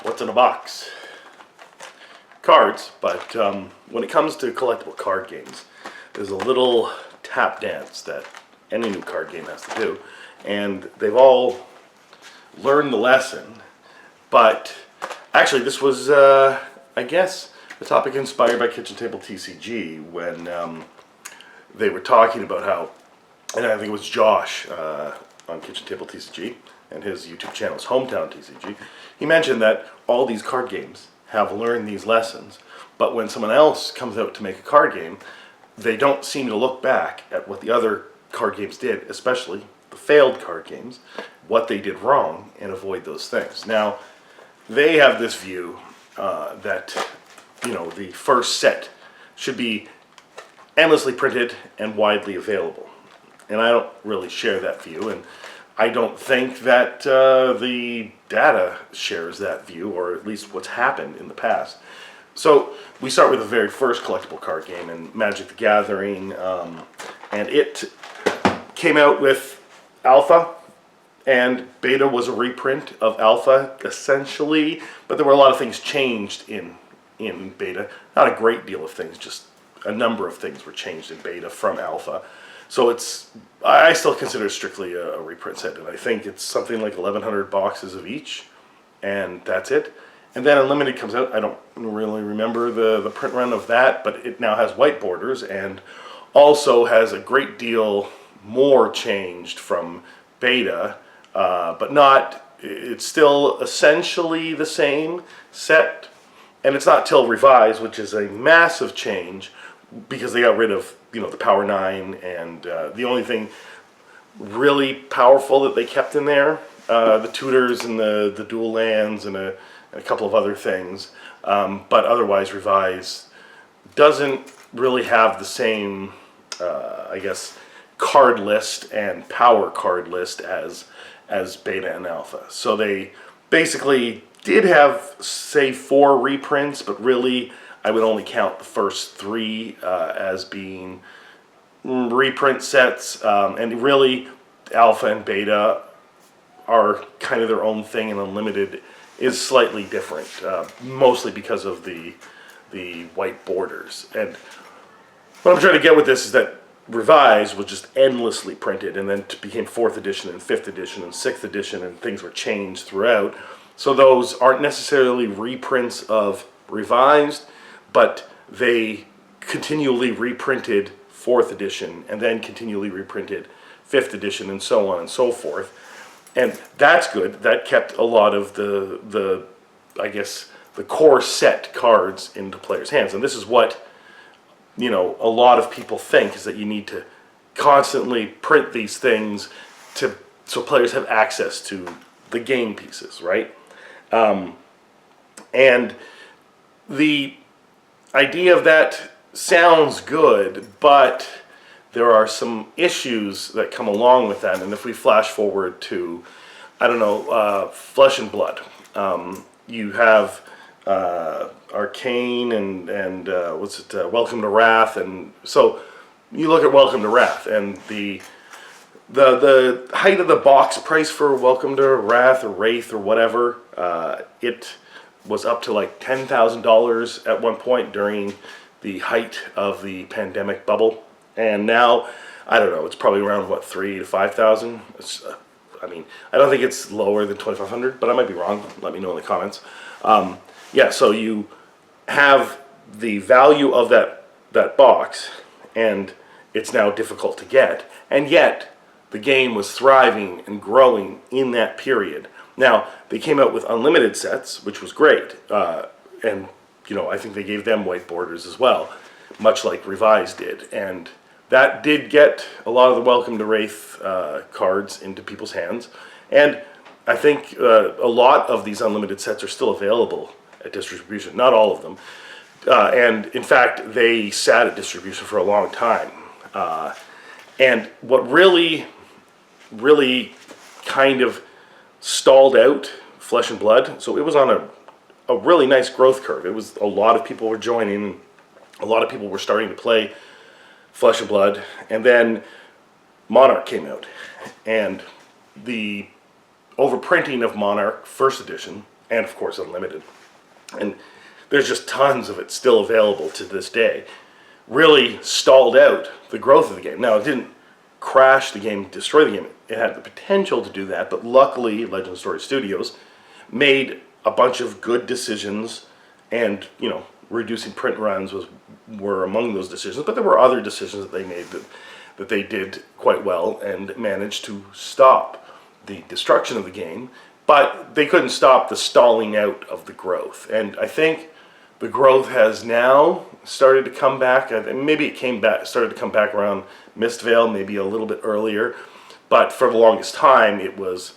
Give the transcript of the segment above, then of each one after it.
What's in a box? Cards, but when it comes to collectible card games, there's a little tap dance that any new card game has to do, and they've all learned the lesson. But actually, this was, I guess, the topic inspired by Kitchen Table TCG when they were talking about how, and I think it was Josh on Kitchen Table TCG and his YouTube channel is Hometown TCG. He mentioned that all these card games have learned these lessons, but when someone else comes out to make a card game, they don't seem to look back at what the other card games did, especially the failed card games, what they did wrong, and avoid those things. Now, they have this view that, you know, the first set should be endlessly printed and widely available. And I don't really share that view, and I don't think that the data shares that view, or at least what's happened in the past. So we start with the very first collectible card game in Magic the Gathering, and it came out with Alpha, and Beta was a reprint of Alpha, essentially, but there were a lot of things changed in Beta. Not a great deal of things, just a number of things were changed in Beta from Alpha. So I still consider it strictly a reprint set, and I think it's something like 1,100 boxes of each, and that's it. And then Unlimited comes out. I don't really remember the print run of that, but it now has white borders and also has a great deal more changed from Beta, but it's still essentially the same set, and it's not till Revised, which is a massive change, because they got rid of, you know, the Power 9, and the only thing really powerful that they kept in there, the tutors and the dual lands and a couple of other things, but otherwise Revised doesn't really have the same, I guess, card list and power card list as Beta and Alpha. So they basically did have, say, 4 reprints, but really I would only count the first 3 as being reprint sets, and really Alpha and Beta are kind of their own thing, and Unlimited is slightly different, mostly because of the white borders. And what I'm trying to get with this is that Revised was just endlessly printed, and then it became 4th edition and 5th edition and 6th edition, and things were changed throughout. So those aren't necessarily reprints of Revised, but they continually reprinted 4th edition and then continually reprinted 5th edition and so on and so forth. And that's good. That kept a lot of the I guess, the core set cards into players' hands. And this is what, you know, a lot of people think, is that you need to constantly print these things so players have access to the game pieces, right? And the idea of that sounds good, but there are some issues that come along with that. And if we flash forward to, I don't know, Flesh and Blood, you have Arcane and Welcome to Wrath, and so you look at Welcome to Wrath, and the height of the box price for Welcome to Wrath or Wraith or whatever, it was up to like $10,000 at one point during the height of the pandemic bubble, and now I don't know, it's probably around what, 3,000 to 5,000. I mean, I don't think it's lower than 2,500, but I might be wrong. Let me know in the comments. Yeah, so you have the value of that box, and it's now difficult to get, and yet the game was thriving and growing in that period. Now, they came out with unlimited sets, which was great, and you know, I think they gave them white borders as well, much like Revised did, and that did get a lot of the Welcome to Wraith cards into people's hands, and I think a lot of these unlimited sets are still available at distribution, not all of them, and in fact they sat at distribution for a long time, and what really kind of stalled out Flesh and Blood, so it was on a really nice growth curve. It was, a lot of people were joining, a lot of people were starting to play Flesh and Blood, and then Monarch came out, and the overprinting of Monarch First Edition and of course unlimited. And there's just tons of it still available to this day. Really stalled out the growth of the game. Now, it didn't crash the game, destroy the game. It had the potential to do that, but luckily Legend of Story Studios made a bunch of good decisions, and reducing print runs were among those decisions, but there were other decisions that they made that they did quite well and managed to stop the destruction of the game, but they couldn't stop the stalling out of the growth. And I think the growth has now started to come back. Maybe it started to come back around Mistvale, maybe a little bit earlier, but for the longest time it was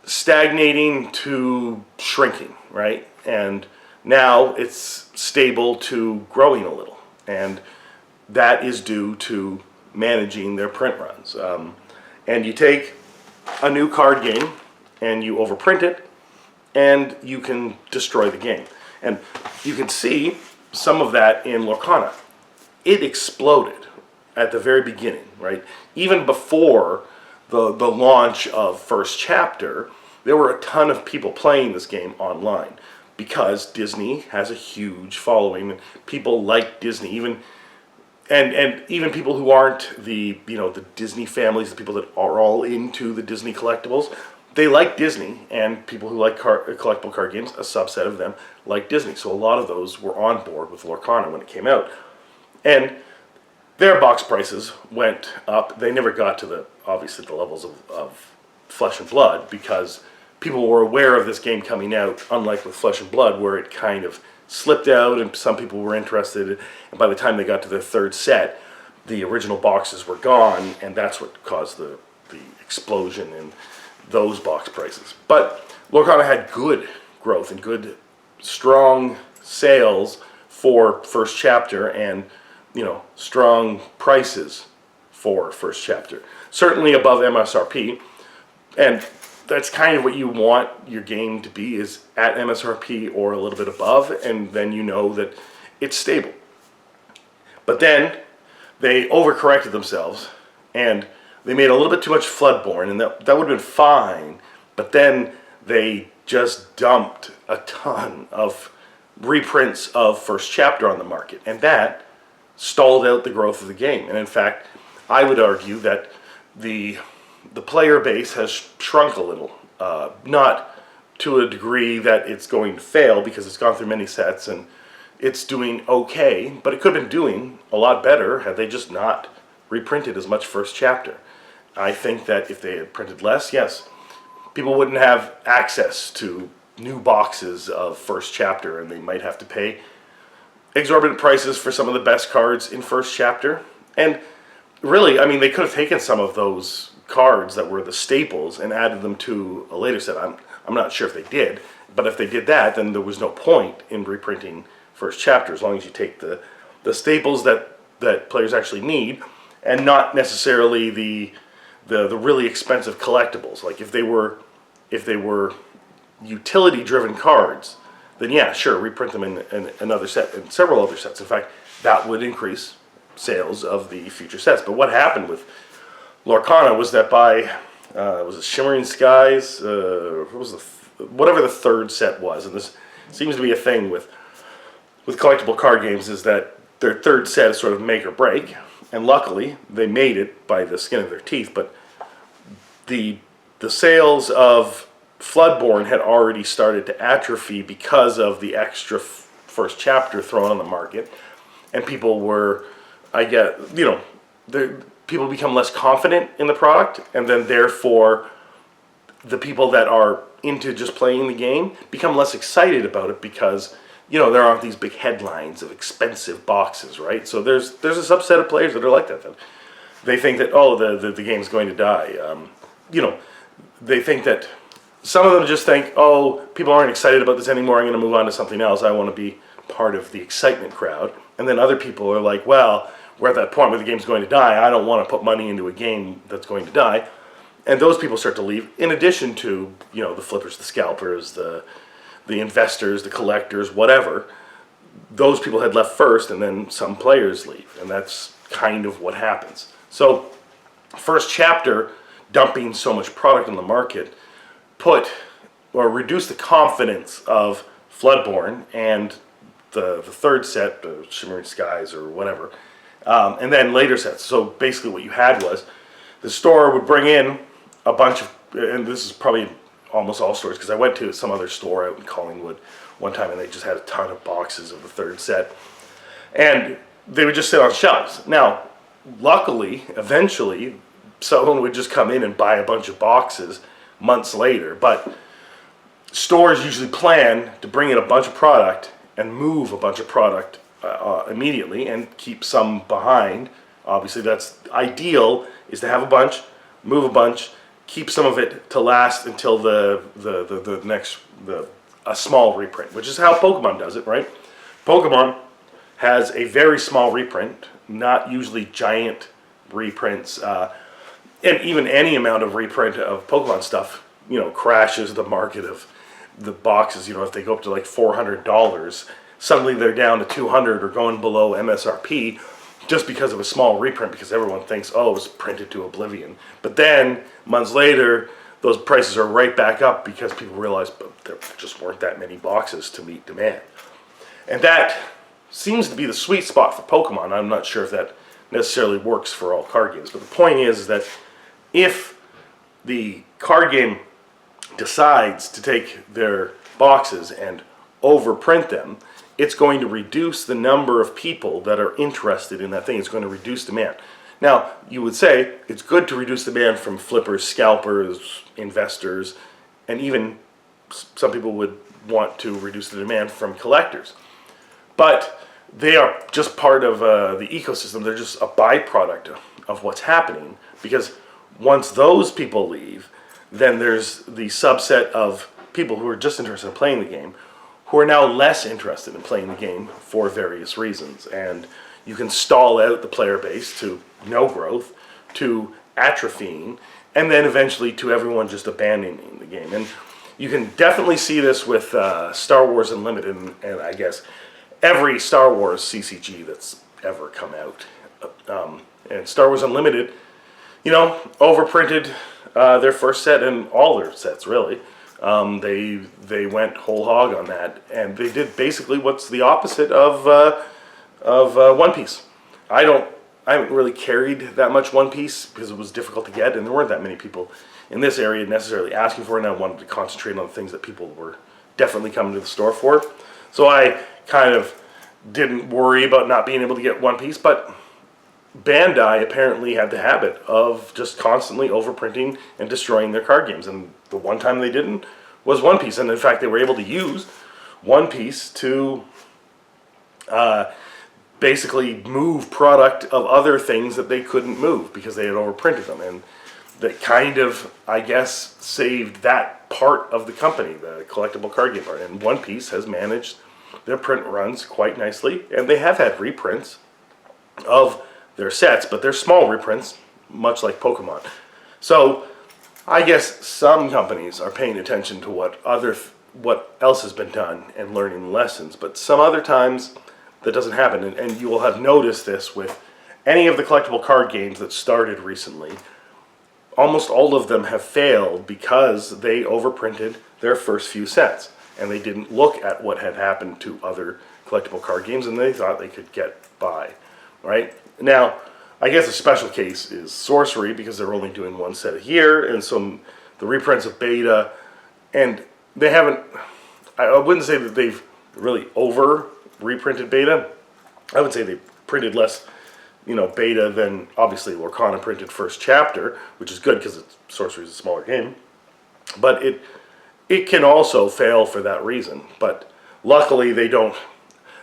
stagnating to shrinking, right? And now it's stable to growing a little, and that is due to managing their print runs. And you take a new card game and you overprint it, and you can destroy the game. And you can see some of that in Lorcana. It exploded at the very beginning, right? Even before the launch of First Chapter, there were a ton of people playing this game online because Disney has a huge following, and people like Disney, even people who aren't the Disney families, the people that are all into the Disney collectibles, they like Disney, and people who like collectible card games, a subset of them, like Disney. So a lot of those were on board with Lorcana when it came out. And their box prices went up. They never got to obviously the levels of Flesh and Blood, because people were aware of this game coming out, unlike with Flesh and Blood, where it kind of slipped out and some people were interested. And by the time they got to their third set, the original boxes were gone, and that's what caused the explosion in those box prices. But Lorcana had good growth and good, strong sales for First Chapter, and strong prices for First Chapter. Certainly above MSRP, and that's kind of what you want your game to be, is at MSRP or a little bit above, and then you know that it's stable. But then they overcorrected themselves, and they made a little bit too much Floodborne, and that would have been fine, but then they just dumped a ton of reprints of First Chapter on the market, and that stalled out the growth of the game. And in fact, I would argue that the player base has shrunk a little, not to a degree that it's going to fail, because it's gone through many sets and it's doing okay, but it could have been doing a lot better had they just not reprinted as much First Chapter. I think that if they had printed less, yes, people wouldn't have access to new boxes of First Chapter, and they might have to pay exorbitant prices for some of the best cards in First Chapter. And really, I mean, they could have taken some of those cards that were the staples and added them to a later set. I'm not sure if they did, but if they did that, then there was no point in reprinting First Chapter, as long as you take the staples that players actually need, and not necessarily the really expensive collectibles. Like if they were utility driven cards, then yeah, sure, reprint them in another set, in several other sets. In fact, that would increase sales of the future sets. But what happened with Lorcana was that by was it Shimmering Skies, whatever the third set was, and this seems to be a thing with collectible card games, is that their third set is sort of make or break. And luckily, they made it by the skin of their teeth. But the sales of Floodborne had already started to atrophy because of the extra First Chapter thrown on the market, and people were, people become less confident in the product, and then therefore the people that are into just playing the game become less excited about it, because there aren't these big headlines of expensive boxes, right? So there's a subset of players that are like that. They think that, the game's going to die. They think that, some of them just think, people aren't excited about this anymore, I'm going to move on to something else, I want to be part of the excitement crowd. And then other people are like, well, we're at that point where the game's going to die, I don't want to put money into a game that's going to die. And those people start to leave, in addition to, the flippers, the scalpers, the investors, the collectors, whatever. Those people had left first, and then some players leave, and that's kind of what happens. So First Chapter dumping so much product on the market put or reduce the confidence of Floodborne and the third set, the Shimmering Skies or whatever, and then later sets. So basically what you had was the store would bring in a bunch of, and this is probably almost all stores, because I went to some other store out in Collingwood one time and they just had a ton of boxes of the third set. And they would just sit on shelves. Now, luckily, eventually, someone would just come in and buy a bunch of boxes months later. But stores usually plan to bring in a bunch of product and move a bunch of product immediately and keep some behind. Obviously, that's ideal, is to have a bunch, move a bunch, keep some of it to last until the next a small reprint, which is how Pokemon does it, right? Pokemon has a very small reprint, not usually giant reprints, and even any amount of reprint of Pokemon stuff, you know, crashes the market of the boxes. You know, if they go up to like $400, suddenly they're down to $200 or going below MSRP just because of a small reprint, because everyone thinks, oh, it was printed to oblivion. But then months later, those prices are right back up because people realize there just weren't that many boxes to meet demand. And that seems to be the sweet spot for Pokemon. I'm not sure if that necessarily works for all card games, but the point is that if the card game decides to take their boxes and overprint them, it's going to reduce the number of people that are interested in that thing. It's going to reduce demand. Now, you would say it's good to reduce demand from flippers, scalpers, investors, and even some people would want to reduce the demand from collectors. But they are just part of the ecosystem. They're just a byproduct of what's happening, because once those people leave, then there's the subset of people who are just interested in playing the game, who are now less interested in playing the game for various reasons. And you can stall out the player base to no growth, to atrophying, and then eventually to everyone just abandoning the game. And you can definitely see this with Star Wars Unlimited, and I guess every Star Wars CCG that's ever come out. And Star Wars Unlimited, you know, overprinted their first set and all their sets, really. They went whole hog on that, and they did basically what's the opposite of One Piece. I haven't really carried that much One Piece because it was difficult to get, and there weren't that many people in this area necessarily asking for it, and I wanted to concentrate on the things that people were definitely coming to the store for. So I kind of didn't worry about not being able to get One Piece, but Bandai apparently had the habit of just constantly overprinting and destroying their card games, and the one time they didn't was One Piece. And in fact, they were able to use One Piece to basically move product of other things that they couldn't move because they had overprinted them. And that kind of, I guess, saved that part of the company, the collectible card game part. And One Piece has managed their print runs quite nicely, and they have had reprints of their sets, but they're small reprints, much like Pokemon. So I guess some companies are paying attention to what else has been done and learning lessons, but some other times that doesn't happen. And you will have noticed this with any of the collectible card games that started recently. Almost all of them have failed because they overprinted their first few sets, and they didn't look at what had happened to other collectible card games, and they thought they could get by, right? Now, I guess a special case is Sorcery, because they're only doing one set a year, and so the reprints of Beta, and they haven't, I wouldn't say that they've really over reprinted Beta. I would say they printed less, you know, Beta than obviously Lorcana printed first chapter, which is good because Sorcery is a smaller game. But it can also fail for that reason. But luckily they're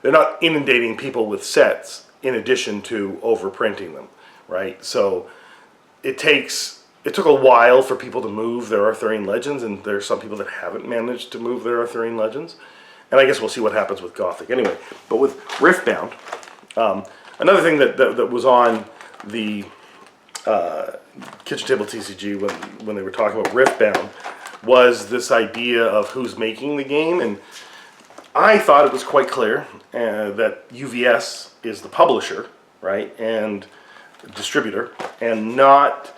not inundating people with sets in addition to overprinting them, right? So it took a while for people to move their Arthurian Legends, and there's some people that haven't managed to move their Arthurian Legends. And I guess we'll see what happens with Gothic anyway. But with Riftbound, another thing that was on the Kitchen Table TCG when they were talking about Riftbound was this idea of who's making the game. And I thought it was quite clear that UVS is the publisher, right, and distributor, and not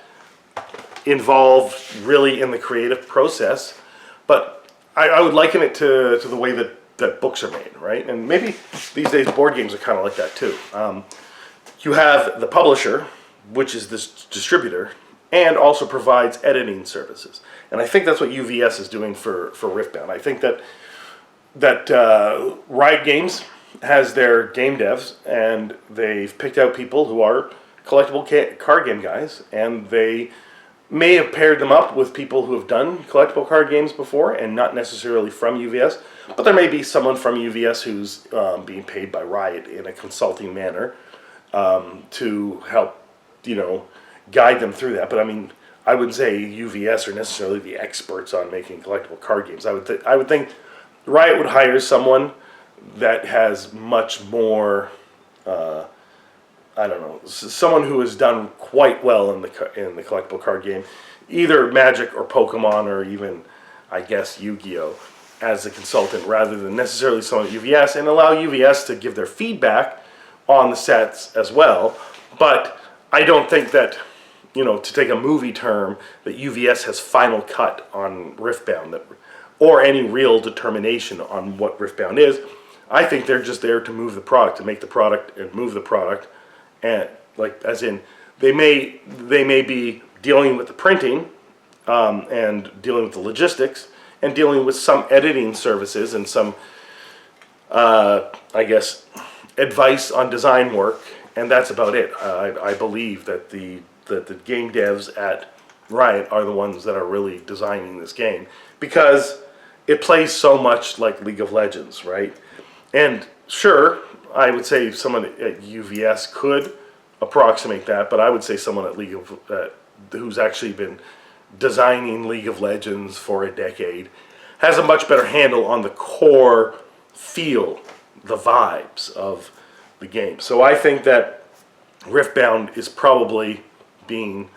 involved really in the creative process. But I would liken it to the way that books are made, right? And maybe these days board games are kind of like that too. You have the publisher, which is this distributor, and also provides editing services. And I think that's what UVS is doing for Riftbound. I think that Riot Games has their game devs, and they've picked out people who are collectible card game guys, and they may have paired them up with people who have done collectible card games before and not necessarily from UVS, but there may be someone from UVS who's being paid by Riot in a consulting manner to help, guide them through that. But I mean, I wouldn't say UVS are necessarily the experts on making collectible card games. I would think Riot would hire someone that has much more, someone who has done quite well in the collectible card game, either Magic or Pokemon or even, I guess, Yu-Gi-Oh! As a consultant, rather than necessarily someone at UVS, and allow UVS to give their feedback on the sets as well. But I don't think that, to take a movie term, that UVS has final cut on Riftbound, or any real determination on what Riftbound is. I think they're just there to move the product, to make the product and move the product, and as in they may be dealing with the printing and dealing with the logistics and dealing with some editing services and some I guess advice on design work, and that's about it. I believe that the game devs at Riot are the ones that are really designing this game, because it plays so much like League of Legends, right? And sure, I would say someone at UVS could approximate that, but I would say someone at who's actually been designing League of Legends for a decade has a much better handle on the core feel, the vibes of the game. So I think that Riftbound is probably being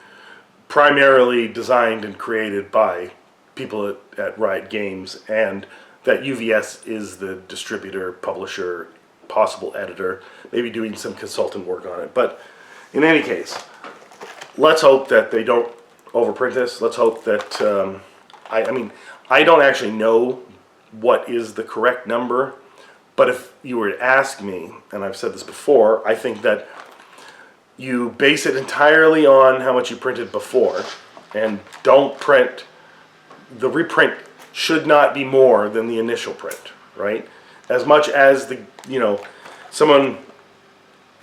primarily designed and created by people at Riot Games, and that UVS is the distributor, publisher, possible editor, maybe doing some consultant work on it. But in any case, let's hope that they don't overprint this. Let's hope that, I don't actually know what is the correct number, but if you were to ask me, and I've said this before, I think that you base it entirely on how much you printed before, and don't print. The reprint should not be more than the initial print, right? As much as someone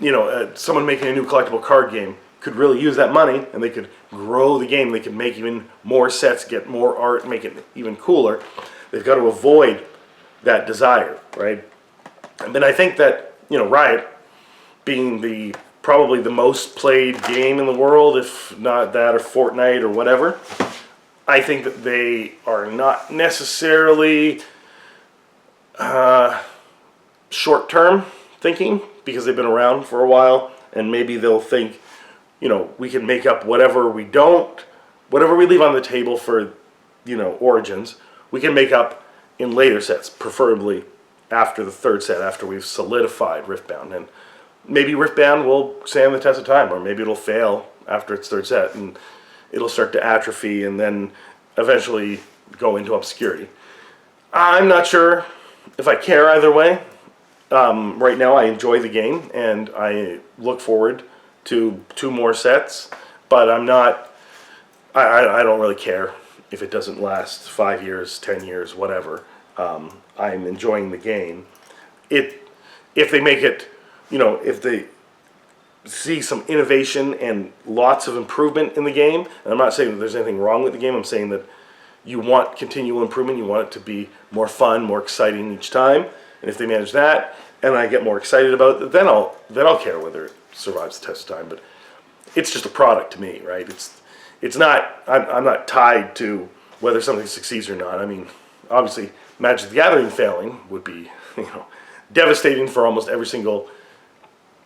making a new collectible card game could really use that money, and they could grow the game. They could make even more sets, get more art, make it even cooler. They've got to avoid that desire, right? And I think that Riot, being probably the most played game in the world, if not that or Fortnite or whatever, I think that they are not necessarily short-term thinking, because they've been around for a while, and maybe they'll think, we can make up whatever we leave on the table for, Origins, we can make up in later sets, preferably after the third set, after we've solidified Riftbound. And maybe Riftbound will stand the test of time, or maybe it'll fail after its third set, and it'll start to atrophy and then eventually go into obscurity. I'm not sure if I care either way. Right now I enjoy the game, and I look forward to 2 more sets, but I don't really care if it doesn't last 5 years, 10 years, whatever. I'm enjoying the game. If they make it, if they see some innovation and lots of improvement in the game, and I'm not saying that there's anything wrong with the game, I'm saying that you want continual improvement, you want it to be more fun, more exciting each time, and if they manage that, and I get more excited about it, then I'll care whether it survives the test of time. But it's just a product to me, right? It's not, I'm not tied to whether something succeeds or not. I mean, obviously, Magic the Gathering failing would be, devastating for almost every single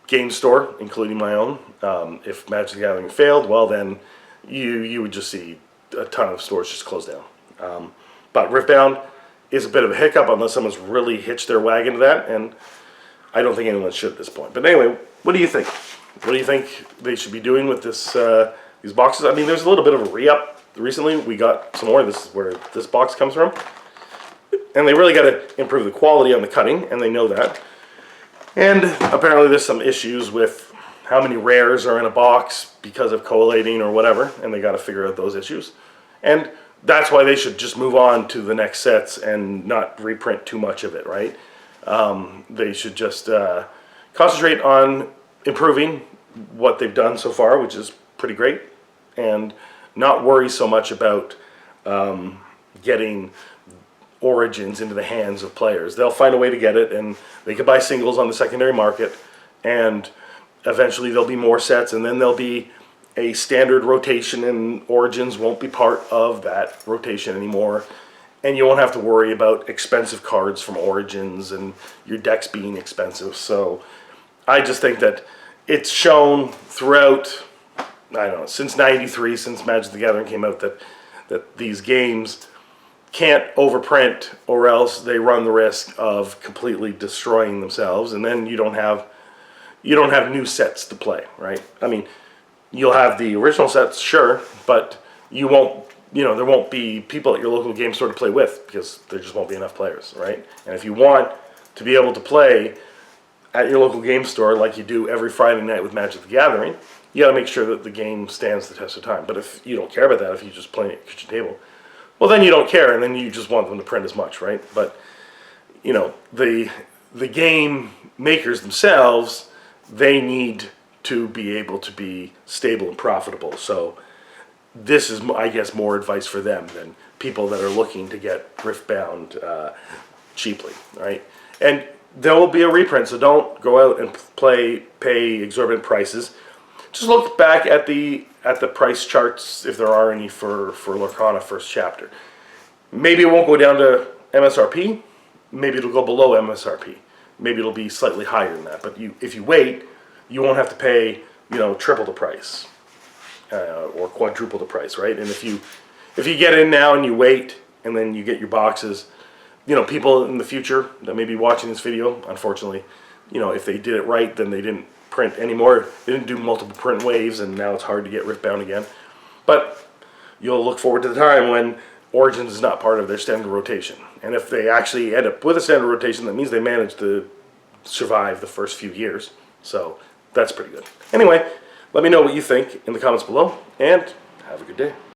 game store, including my own. If Magic the Gathering failed, well then you would just see a ton of stores just close down. But Riftbound is a bit of a hiccup unless someone's really hitched their wagon to that, and I don't think anyone should at this point. But anyway, what do you think? What do you think they should be doing with this these boxes? I mean, there's a little bit of a re-up recently. We got some more. This is where this box comes from. And they really got to improve the quality on the cutting, and they know that. And apparently there's some issues with how many rares are in a box because of collating or whatever, and they got to figure out those issues. And that's why they should just move on to the next sets and not reprint too much of it, right? They should just concentrate on improving what they've done so far, which is pretty great, and not worry so much about getting Origins into the hands of players. They'll find a way to get it, and they can buy singles on the secondary market, and eventually there'll be more sets, and then there'll be a standard rotation, and Origins won't be part of that rotation anymore, and you won't have to worry about expensive cards from Origins and your decks being expensive. So I just think that it's shown throughout, I don't know, since '93, since Magic the Gathering came out, that these games can't overprint, or else they run the risk of completely destroying themselves, and then you don't have new sets to play, right? I mean, you'll have the original sets, sure, but you won't, there won't be people at your local game store to play with, because there just won't be enough players, right? And if you want to be able to play at your local game store like you do every Friday night with Magic the Gathering, you got to make sure that the game stands the test of time. But if you don't care about that, if you just play it at your kitchen table, well, then you don't care, and then you just want them to print as much, right? But the game makers themselves, they need to be able to be stable and profitable. So this is, I guess, more advice for them than people that are looking to get Riftbound cheaply, right? And there will be a reprint, so don't go out and pay exorbitant prices. Just look back at the price charts, if there are any, for Lorcana first chapter. Maybe it won't go down to MSRP. Maybe it'll go below MSRP. Maybe it'll be slightly higher than that. But if you wait, you won't have to pay triple the price or quadruple the price, right? And if you get in now and you wait and then you get your boxes, people in the future that may be watching this video, unfortunately, if they did it right, then they didn't print anymore. They didn't do multiple print waves, and now it's hard to get Riftbound again. But you'll look forward to the time when Origins is not part of their standard rotation. And if they actually end up with a standard rotation, that means they managed to survive the first few years. So that's pretty good. Anyway, let me know what you think in the comments below, and have a good day.